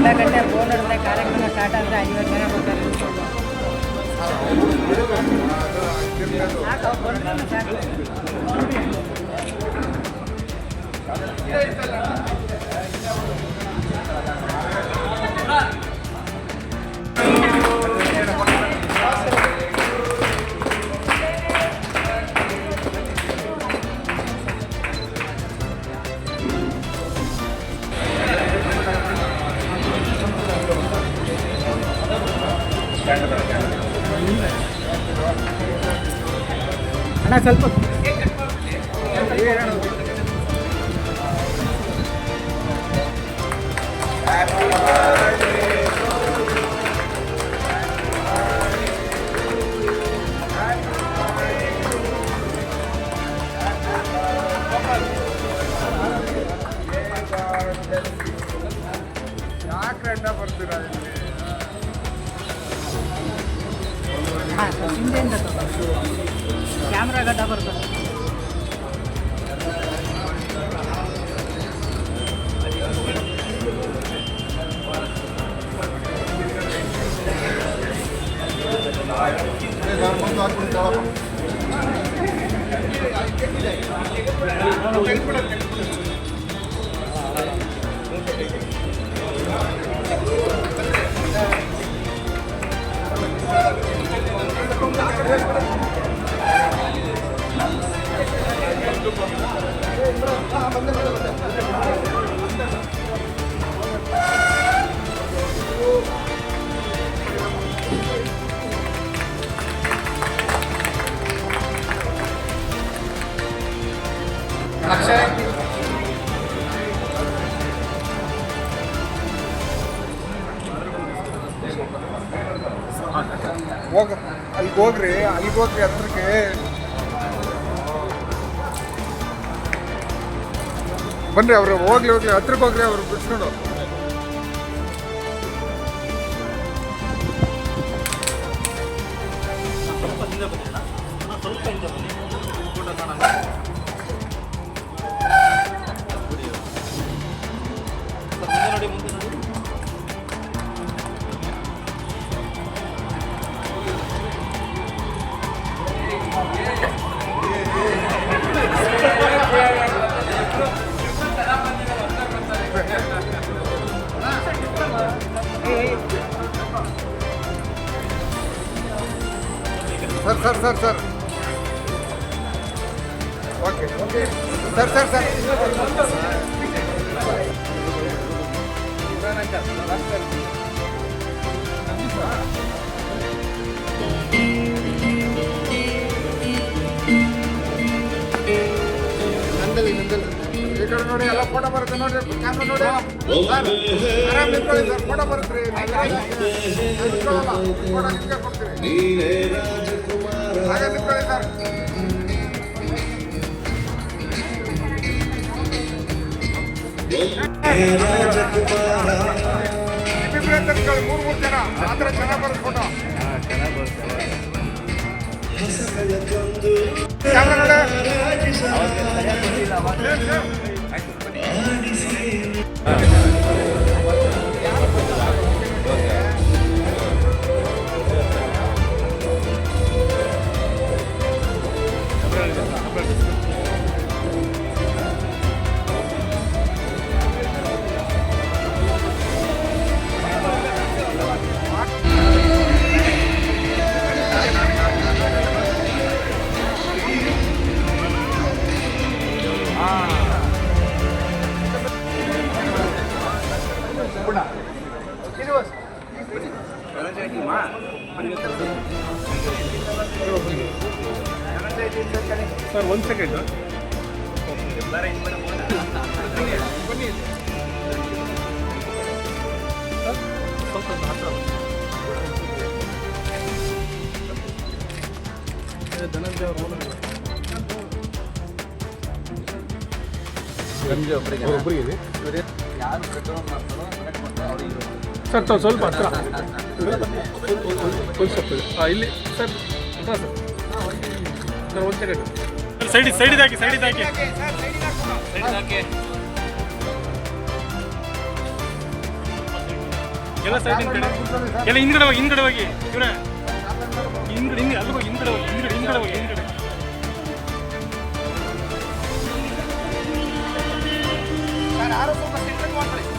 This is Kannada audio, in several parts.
ಅರ್ಧ ಗಂಟೆ ಫೋನ್ ಹಿಡಿದ್ರೆ ಕಾರ್ಯಕ್ರಮ ಸ್ಟಾರ್ಟ್ ಆದರೆ 50 ಜನ ಬರ್ತಾರೆ. ಸಾಕು ಬಂದ್ರೆ ಸಾಕು. ಅಣ್ಣ ಸ್ವಲ್ಪ ಯಾಕೆ ಬರ್ತೀರಾ ಹಿಂದೆಯಿಂದ ಕ್ಯಾಮ್ರಾ ಗಡ್ಡ ಬರ್ತದೆ. ಅಲ್ಲಿಗೆ ಹೋಗ್ರಿ ಹತ್ರಕ್ಕೆ. ಬನ್ರಿ ಅವ್ರು ಹೋಗ್ಲಿ ಹತ್ರಕ್ಕೆ ಹೋಗ್ರಿ, ಅವ್ರು ಬಿಡ್ಸ್ಕೊಂಡು. ಸರ್ ಓಕೆ ಸರ್ ನಂದಲಿ ಈ ಕಡೆ ನೋಡಿ, ಎಲ್ಲ ಫೋಟೋ ಬರುತ್ತೆ ನೋಡ್ರಿ, ಕ್ಯಾಮ್ರಾ ನೋಡಿ. ಆರಾಮ್ ನಿಂತ್ಕೊಳ್ಳಿ ಸರ್, ಫೋಟೋ ಬರುತ್ತೆ ರೀ. ಫೋಟೋ ನಿಮ್ಗೆ ಕೊಡ್ತೀವಿ, ಹಾಗೆ ನಿಂತ್ಕೊಳ್ಳಿ ಸರ್. ಮೂರು ಜನ ಆ ಥರ ಚೆನ್ನಾಗಿ ಬರುತ್ತೆ ಫೋಟೋ. ಕ್ಯಾಮ್ರಾ ನೋಡಿ. ಸರ್ 1 ಸೆಕೆಂಡ್ ಧನಂಜಯ ಒಬ್ಬರಿಗೆ ಯಾರು ಪೆಟ್ರೋಲ್ ಮಾಡ್ತಾರೋ ಸರ್ ತಾವು ಸ್ವಲ್ಪ ಹತ್ರ ಇಲ್ಲಿ ಸರ್ ಸರ್ 1 ಸೆಕೆಂಡ್ ಸೈಡಿಗೆ ಹಾಕಿ ಎಲ್ಲ ಸೈಡ್ ಕಡೆ ಎಲ್ಲ ಹಿಂದ್ಗಡೆ ಹೋಗಿ ಇವರೇ ಹಿಂದ್ಗಡೆ ಅಲ್ಲಿ ಹೋಗಿ ಹಿಂದ್ಗಡೆ ಹೋಗಿ ಸರ್ ಯಾರು ಸ್ವಲ್ಪ ಸೆಂಟ್ರಿಗೆ ಮಾಡ್ಕೊಳ್ಳಿ.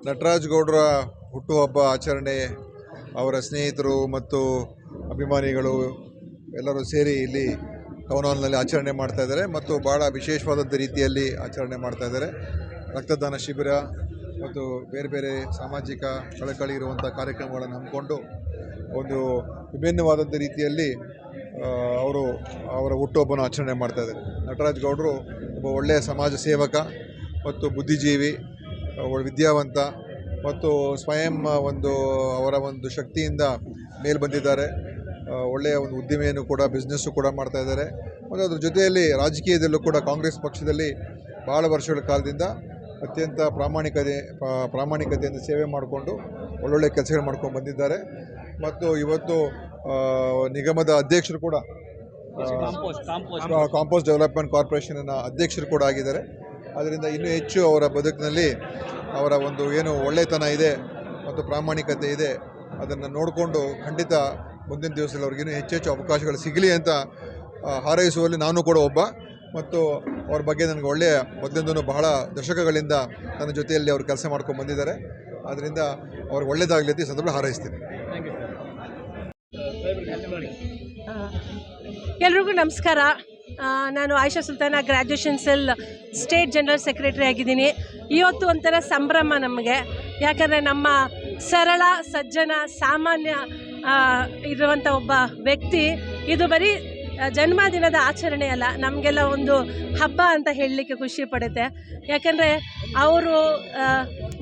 ನಟರಾಜ್ ಗೌಡರ ಹುಟ್ಟುಹಬ್ಬ ಆಚರಣೆ ಅವರ ಸ್ನೇಹಿತರು ಮತ್ತು ಅಭಿಮಾನಿಗಳು ಎಲ್ಲರೂ ಸೇರಿ ಇಲ್ಲಿ ಟೌನ್ ಹಾಲ್ನಲ್ಲಿ ಆಚರಣೆ ಮಾಡ್ತಾ ಇದ್ದಾರೆ ಮತ್ತು ಭಾಳ ವಿಶೇಷವಾದಂಥ ರೀತಿಯಲ್ಲಿ ಆಚರಣೆ ಮಾಡ್ತಾ ಇದ್ದಾರೆ. ರಕ್ತದಾನ ಶಿಬಿರ ಮತ್ತು ಬೇರೆ ಬೇರೆ ಸಾಮಾಜಿಕ ಕಳಕಳಿ ಇರುವಂಥ ಕಾರ್ಯಕ್ರಮಗಳನ್ನು ಹಮ್ಮಿಕೊಂಡು ಒಂದು ವಿಭಿನ್ನವಾದಂಥ ರೀತಿಯಲ್ಲಿ ಅವರ ಹುಟ್ಟುಹಬ್ಬನ ಆಚರಣೆ ಮಾಡ್ತಾ ಇದ್ದಾರೆ. ನಟರಾಜ್ ಗೌಡರು ಒಬ್ಬ ಒಳ್ಳೆಯ ಸಮಾಜ ಸೇವಕ ಮತ್ತು ಬುದ್ಧಿಜೀವಿ, ವಿದ್ಯಾವಂತ ಮತ್ತು ಸ್ವಯಂ ಅವರ ಶಕ್ತಿಯಿಂದ ಮೇಲೆ ಬಂದಿದ್ದಾರೆ. ಒಳ್ಳೆಯ ಒಂದು ಉದ್ದಿಮೆಯನ್ನು ಕೂಡ ಬಿಸ್ನೆಸ್ಸು ಕೂಡ ಮಾಡ್ತಾ ಇದ್ದಾರೆ ಮತ್ತು ಅದ್ರ ಜೊತೆಯಲ್ಲಿ ರಾಜಕೀಯದಲ್ಲೂ ಕೂಡ ಕಾಂಗ್ರೆಸ್ ಪಕ್ಷದಲ್ಲಿ ಭಾಳ ವರ್ಷಗಳ ಕಾಲದಿಂದ ಅತ್ಯಂತ ಪ್ರಾಮಾಣಿಕತೆಯಿಂದ ಸೇವೆ ಮಾಡಿಕೊಂಡು ಒಳ್ಳೊಳ್ಳೆ ಕೆಲಸಗಳು ಮಾಡ್ಕೊಂಡು ಬಂದಿದ್ದಾರೆ ಮತ್ತು ಇವತ್ತು ನಿಗಮದ ಅಧ್ಯಕ್ಷರು ಕೂಡ ಕಾಂಪೋಸ್ಟ್ ಡೆವಲಪ್ಮೆಂಟ್ ಕಾರ್ಪೊರೇಷನ್ನ ಅಧ್ಯಕ್ಷರು ಕೂಡ ಆಗಿದ್ದಾರೆ. ಅದರಿಂದ ಇನ್ನೂ ಹೆಚ್ಚು ಅವರ ಬದುಕಿನಲ್ಲಿ ಅವರ ಏನು ಒಳ್ಳೆತನ ಇದೆ ಮತ್ತು ಪ್ರಾಮಾಣಿಕತೆ ಇದೆ ಅದನ್ನು ನೋಡಿಕೊಂಡು ಖಂಡಿತ ಮುಂದಿನ ದಿವಸದಲ್ಲಿ ಅವ್ರಿಗಿನ್ನೂ ಹೆಚ್ಚೆಚ್ಚು ಅವಕಾಶಗಳು ಸಿಗಲಿ ಅಂತ ಹಾರೈಸುವಲ್ಲಿ ನಾನು ಕೂಡ ಒಬ್ಬ ಮತ್ತು ಅವ್ರ ಬಗ್ಗೆ ನನಗೆ ಒಳ್ಳೆಯ ಮೊದಲಿಂದನೂ ಬಹಳ ದಶಕಗಳಿಂದ ನನ್ನ ಜೊತೆಯಲ್ಲಿ ಅವರು ಕೆಲಸ ಮಾಡ್ಕೊಂಡು ಬಂದಿದ್ದಾರೆ. ಆದ್ದರಿಂದ ಅವ್ರಿಗೆ ಒಳ್ಳೆಯದಾಗಲಿ ಅಂತ ಈ ಸಂದರ್ಭ ಹಾರೈಸ್ತೀನಿ. ಎಲ್ರಿಗೂ ನಮಸ್ಕಾರ. ನಾನು Ayisha Sultana graduation cell state general secretary ಆಗಿದ್ದೀನಿ. ಇವತ್ತು ಒಂಥರ ಸಂಭ್ರಮ ನಮಗೆ, ಯಾಕಂದರೆ ನಮ್ಮ ಸರಳ ಸಜ್ಜನ ಸಾಮಾನ್ಯ ಇರುವಂಥ ಒಬ್ಬ ವ್ಯಕ್ತಿ ಇದು ಬರೀ ಜನ್ಮದಿನದ ಆಚರಣೆ ಅಲ್ಲ, ನಮಗೆಲ್ಲ ಒಂದು ಹಬ್ಬ ಅಂತ ಹೇಳಲಿಕ್ಕೆ ಖುಷಿ ಪಡುತ್ತೆ. ಯಾಕಂದರೆ ಅವರು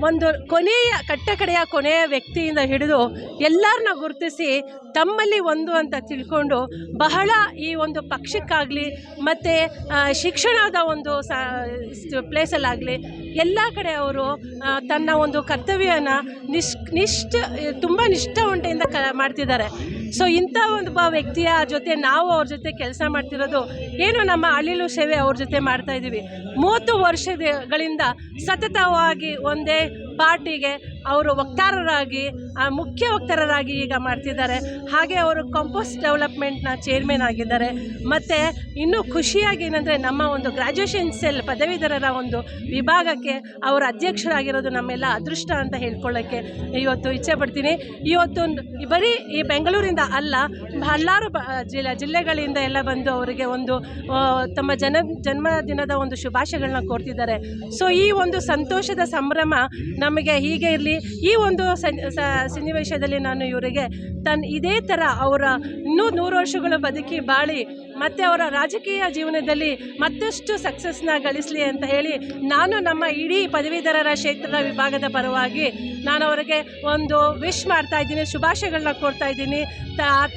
ಒಂದು ಕಟ್ಟಕಡೆಯ ಕೊನೆಯ ವ್ಯಕ್ತಿಯಿಂದ ಹಿಡಿದು ಎಲ್ಲರನ್ನ ಗುರುತಿಸಿ ತಮ್ಮಲ್ಲಿ ಒಂದು ಅಂತ ತಿಳ್ಕೊಂಡು ಬಹಳ ಈ ಒಂದು ಪಕ್ಷಕ್ಕಾಗಲಿ ಮತ್ತು ಶಿಕ್ಷಣದ ಒಂದು ಪ್ಲೇಸಲ್ಲಾಗಲಿ ಎಲ್ಲ ಕಡೆ ಅವರು ತನ್ನ ಒಂದು ಕರ್ತವ್ಯನ ತುಂಬ ನಿಷ್ಠಾವಂತೆಯಿಂದ ಮಾಡ್ತಿದ್ದಾರೆ. ಸೊ ಇಂಥ ಒಬ್ಬ ವ್ಯಕ್ತಿಯ ಜೊತೆ ನಾವು ಅವ್ರ ಜೊತೆ ಕೆಲಸ ಮಾಡ್ತಿರೋದು ಏನು ನಮ್ಮ ಅಳಿಲು ಸೇವೆ ಅವ್ರ ಜೊತೆ ಮಾಡ್ತಾಯಿದ್ದೀವಿ. 30 ವರ್ಷಗಳಿಂದ ಸತತವಾಗಿ ಒಂದೇ ಪಾರ್ಟಿಗೆ ಅವರು ವಕ್ತಾರರಾಗಿ ಮುಖ್ಯ ವಕ್ತಾರರಾಗಿ ಈಗ ಮಾಡ್ತಿದ್ದಾರೆ. ಹಾಗೆ ಅವರು ಕಾಂಪೋಸ್ಟ್ ಡೆವಲಪ್ಮೆಂಟ್ನ ಚೇರ್ಮನ್ ಆಗಿದ್ದಾರೆ. ಮತ್ತು ಇನ್ನೂ ಖುಷಿಯಾಗಿ ಏನಂದರೆ ನಮ್ಮ ಒಂದು ಗ್ರ್ಯಾಜುಯೇಷನ್ ಸೆಲ್ ಪದವೀಧರರ ಒಂದು ವಿಭಾಗಕ್ಕೆ ಅವರ ಅಧ್ಯಕ್ಷರಾಗಿರೋದು ನಮ್ಮೆಲ್ಲ ಅದೃಷ್ಟ ಅಂತ ಹೇಳ್ಕೊಳ್ಳೋಕ್ಕೆ ಇವತ್ತು ಇಚ್ಛೆ ಪಡ್ತೀನಿ. ಇವತ್ತು ಬರೀ ಈ ಬೆಂಗಳೂರಿಂದ ಅಲ್ಲ, ಹಲವಾರು ಜಿಲ್ಲೆಗಳಿಂದ ಎಲ್ಲ ಬಂದು ಅವರಿಗೆ ಒಂದು ತಮ್ಮ ಜನ್ಮದಿನದ ಒಂದು ಶುಭಾಶಯಗಳನ್ನ ಕೋರ್ತಿದ್ದಾರೆ. ಸೊ ಈ ಒಂದು ಸಂತೋಷದ ಸಂಭ್ರಮ ನಮಗೆ ಹೀಗೆ ಇರಲಿ. ಈ ಒಂದು ಸನ್ನಿವೇಶದಲ್ಲಿ ನಾನು ಇವರಿಗೆ ಇದೇ ಥರ ಅವರ ಇನ್ನೂ 100 ವರ್ಷಗಳು ಬದುಕಿ ಬಾಳಿ ಮತ್ತು ಅವರ ರಾಜಕೀಯ ಜೀವನದಲ್ಲಿ ಮತ್ತಷ್ಟು ಸಕ್ಸಸ್ನ ಗಳಿಸಲಿ ಅಂತ ಹೇಳಿ ನಾನು ನಮ್ಮ ಇಡೀ ಪದವೀಧರರ ಕ್ಷೇತ್ರದ ವಿಭಾಗದ ಪರವಾಗಿ ನಾನು ಅವರಿಗೆ ಒಂದು ವಿಶ್ ಮಾಡ್ತಾ ಇದ್ದೀನಿ, ಶುಭಾಶಯಗಳನ್ನ ಕೊಡ್ತಾ ಇದ್ದೀನಿ.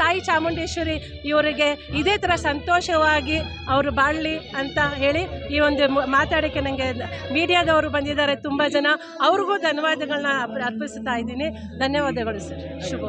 ತಾಯಿ ಚಾಮುಂಡೇಶ್ವರಿ ಇವರಿಗೆ ಇದೇ ಥರ ಸಂತೋಷವಾಗಿ ಅವರು ಬಾಳಲಿ ಅಂತ ಹೇಳಿ ಈ ಒಂದು ಮಾತಾಡೋಕ್ಕೆ ನನಗೆ ಮೀಡಿಯಾದವರು ಬಂದಿದ್ದಾರೆ ತುಂಬ ಜನ, ಅವ್ರಿಗೂ ಧನ್ಯವಾದಗಳನ್ನ ಅರ್ಪಿಸ್ತಾ ಇದ್ದೀನಿ. ಧನ್ಯವಾದಗಳು ಸರ್. ಶುಭ.